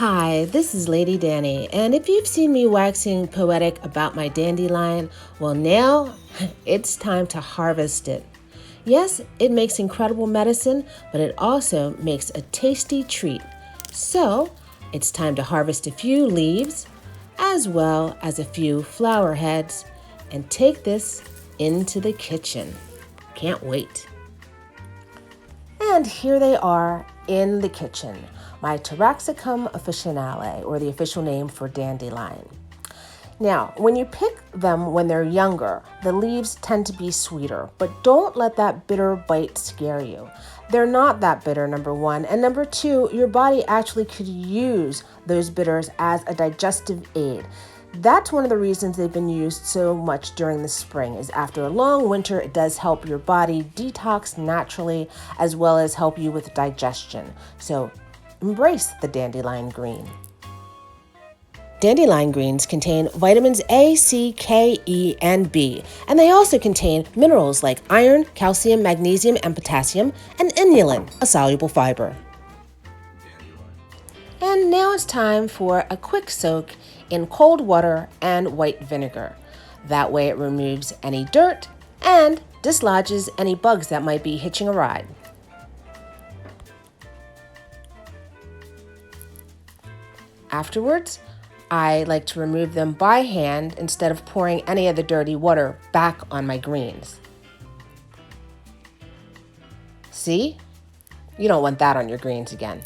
Hi, this is Lady Danny, and if you've seen me waxing poetic about my dandelion, well, now it's time to harvest it. Yes, it makes incredible medicine, but it also makes a tasty treat. So, it's time to harvest a few leaves, as well as a few flower heads, and take this into the kitchen. Can't wait. And here they are in the kitchen, my Taraxacum officinale, or the official name for dandelion. Now, when you pick them when they're younger, the leaves tend to be sweeter, but don't let that bitter bite scare you. They're not that bitter, number one, and number two, your body actually could use those bitters as a digestive aid. That's one of the reasons they've been used so much during the spring, is after a long winter, it does help your body detox naturally, as well as help you with digestion. So embrace the dandelion green. Dandelion greens contain vitamins A, C, K, E, and B, and they also contain minerals like iron, calcium, magnesium, and potassium, and inulin, a soluble fiber. And now it's time for a quick soak in cold water and white vinegar. That way it removes any dirt and dislodges any bugs that might be hitching a ride. Afterwards, I like to remove them by hand instead of pouring any of the dirty water back on my greens. See? You don't want that on your greens again.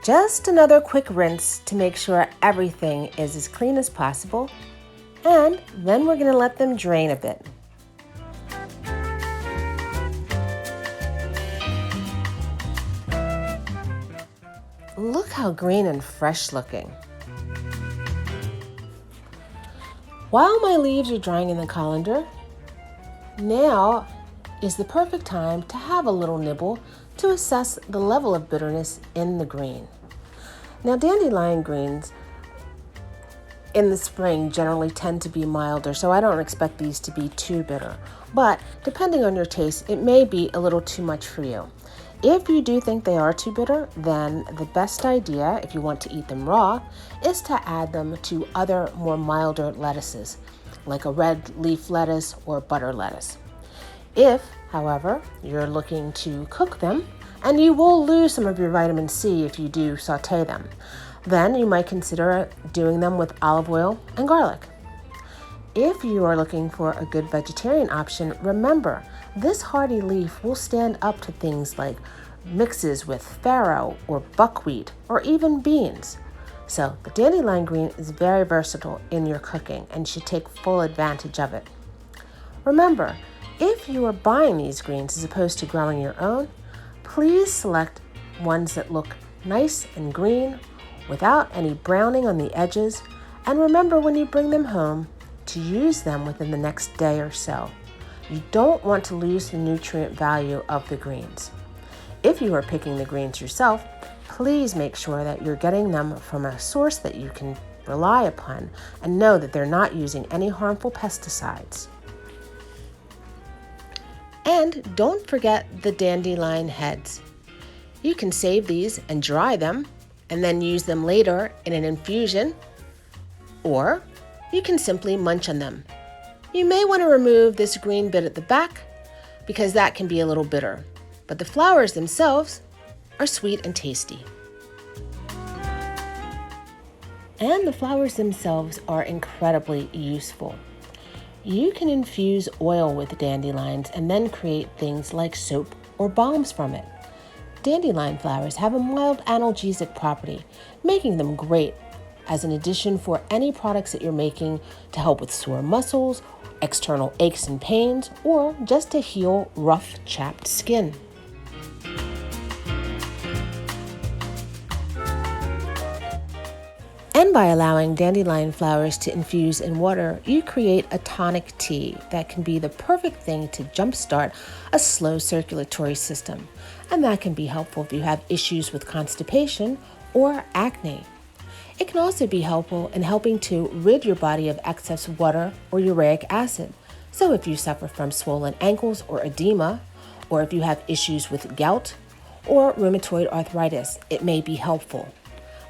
Just another quick rinse to make sure everything is as clean as possible, and then we're going to let them drain a bit. Look how green and fresh looking. While my leaves are drying in the colander, now is the perfect time to have a little nibble to assess the level of bitterness in the green. Now, dandelion greens in the spring generally tend to be milder, so I don't expect these to be too bitter. But depending on your taste, it may be a little too much for you. If you do think they are too bitter, then the best idea, if you want to eat them raw, is to add them to other more milder lettuces, like a red leaf lettuce or butter lettuce. If, however, you're looking to cook them, and you will lose some of your vitamin C if you do saute them, then you might consider doing them with olive oil and garlic. If you are looking for a good vegetarian option, remember, this hardy leaf will stand up to things like mixes with farro or buckwheat or even beans. So the dandelion green is very versatile in your cooking and should take full advantage of it. Remember, if you are buying these greens as opposed to growing your own, please select ones that look nice and green without any browning on the edges, and remember when you bring them home to use them within the next day or so. You don't want to lose the nutrient value of the greens. If you are picking the greens yourself, please make sure that you're getting them from a source that you can rely upon and know that they're not using any harmful pesticides. And don't forget the dandelion heads. You can save these and dry them and then use them later in an infusion, or you can simply munch on them. You may want to remove this green bit at the back because that can be a little bitter, but the flowers themselves are sweet and tasty. And the flowers themselves are incredibly useful. You can infuse oil with dandelions and then create things like soap or balms from it. Dandelion flowers have a mild analgesic property, making them great as an addition for any products that you're making to help with sore muscles, external aches and pains, or just to heal rough, chapped skin. And by allowing dandelion flowers to infuse in water, you create a tonic tea that can be the perfect thing to jumpstart a slow circulatory system. And that can be helpful if you have issues with constipation or acne. It can also be helpful in helping to rid your body of excess water or uric acid. So if you suffer from swollen ankles or edema, or if you have issues with gout or rheumatoid arthritis, it may be helpful.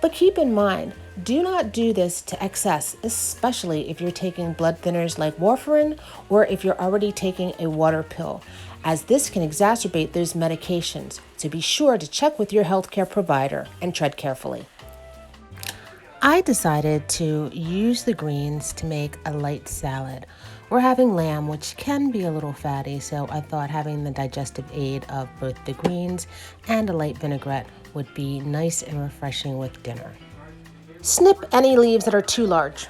But keep in mind, do not do this to excess, especially if you're taking blood thinners like warfarin or if you're already taking a water pill, as this can exacerbate those medications. So be sure to check with your healthcare provider and tread carefully. I decided to use the greens to make a light salad. We're having lamb, which can be a little fatty, so I thought having the digestive aid of both the greens and a light vinaigrette would be nice and refreshing with dinner. Snip any leaves that are too large.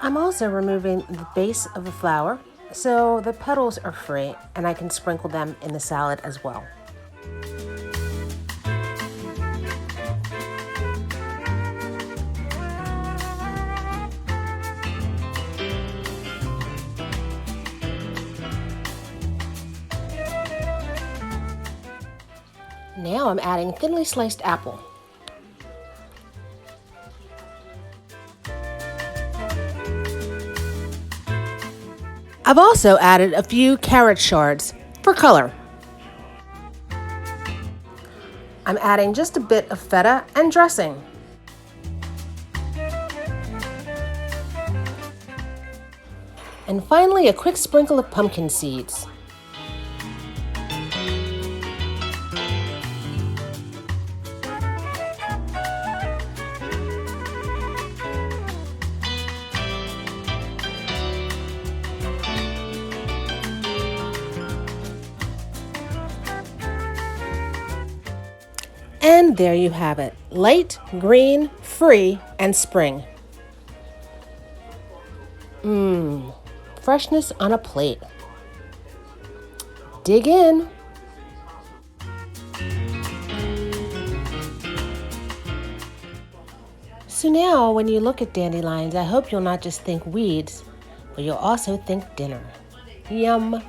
I'm also removing the base of the flower, so the petals are free and I can sprinkle them in the salad as well. Now I'm adding thinly sliced apple. I've also added a few carrot shards for color. I'm adding just a bit of feta and dressing. And finally, a quick sprinkle of pumpkin seeds. And there you have it, light, green, free, and spring. Freshness on a plate. Dig in. So now when you look at dandelions, I hope you'll not just think weeds, but you'll also think dinner. Yum.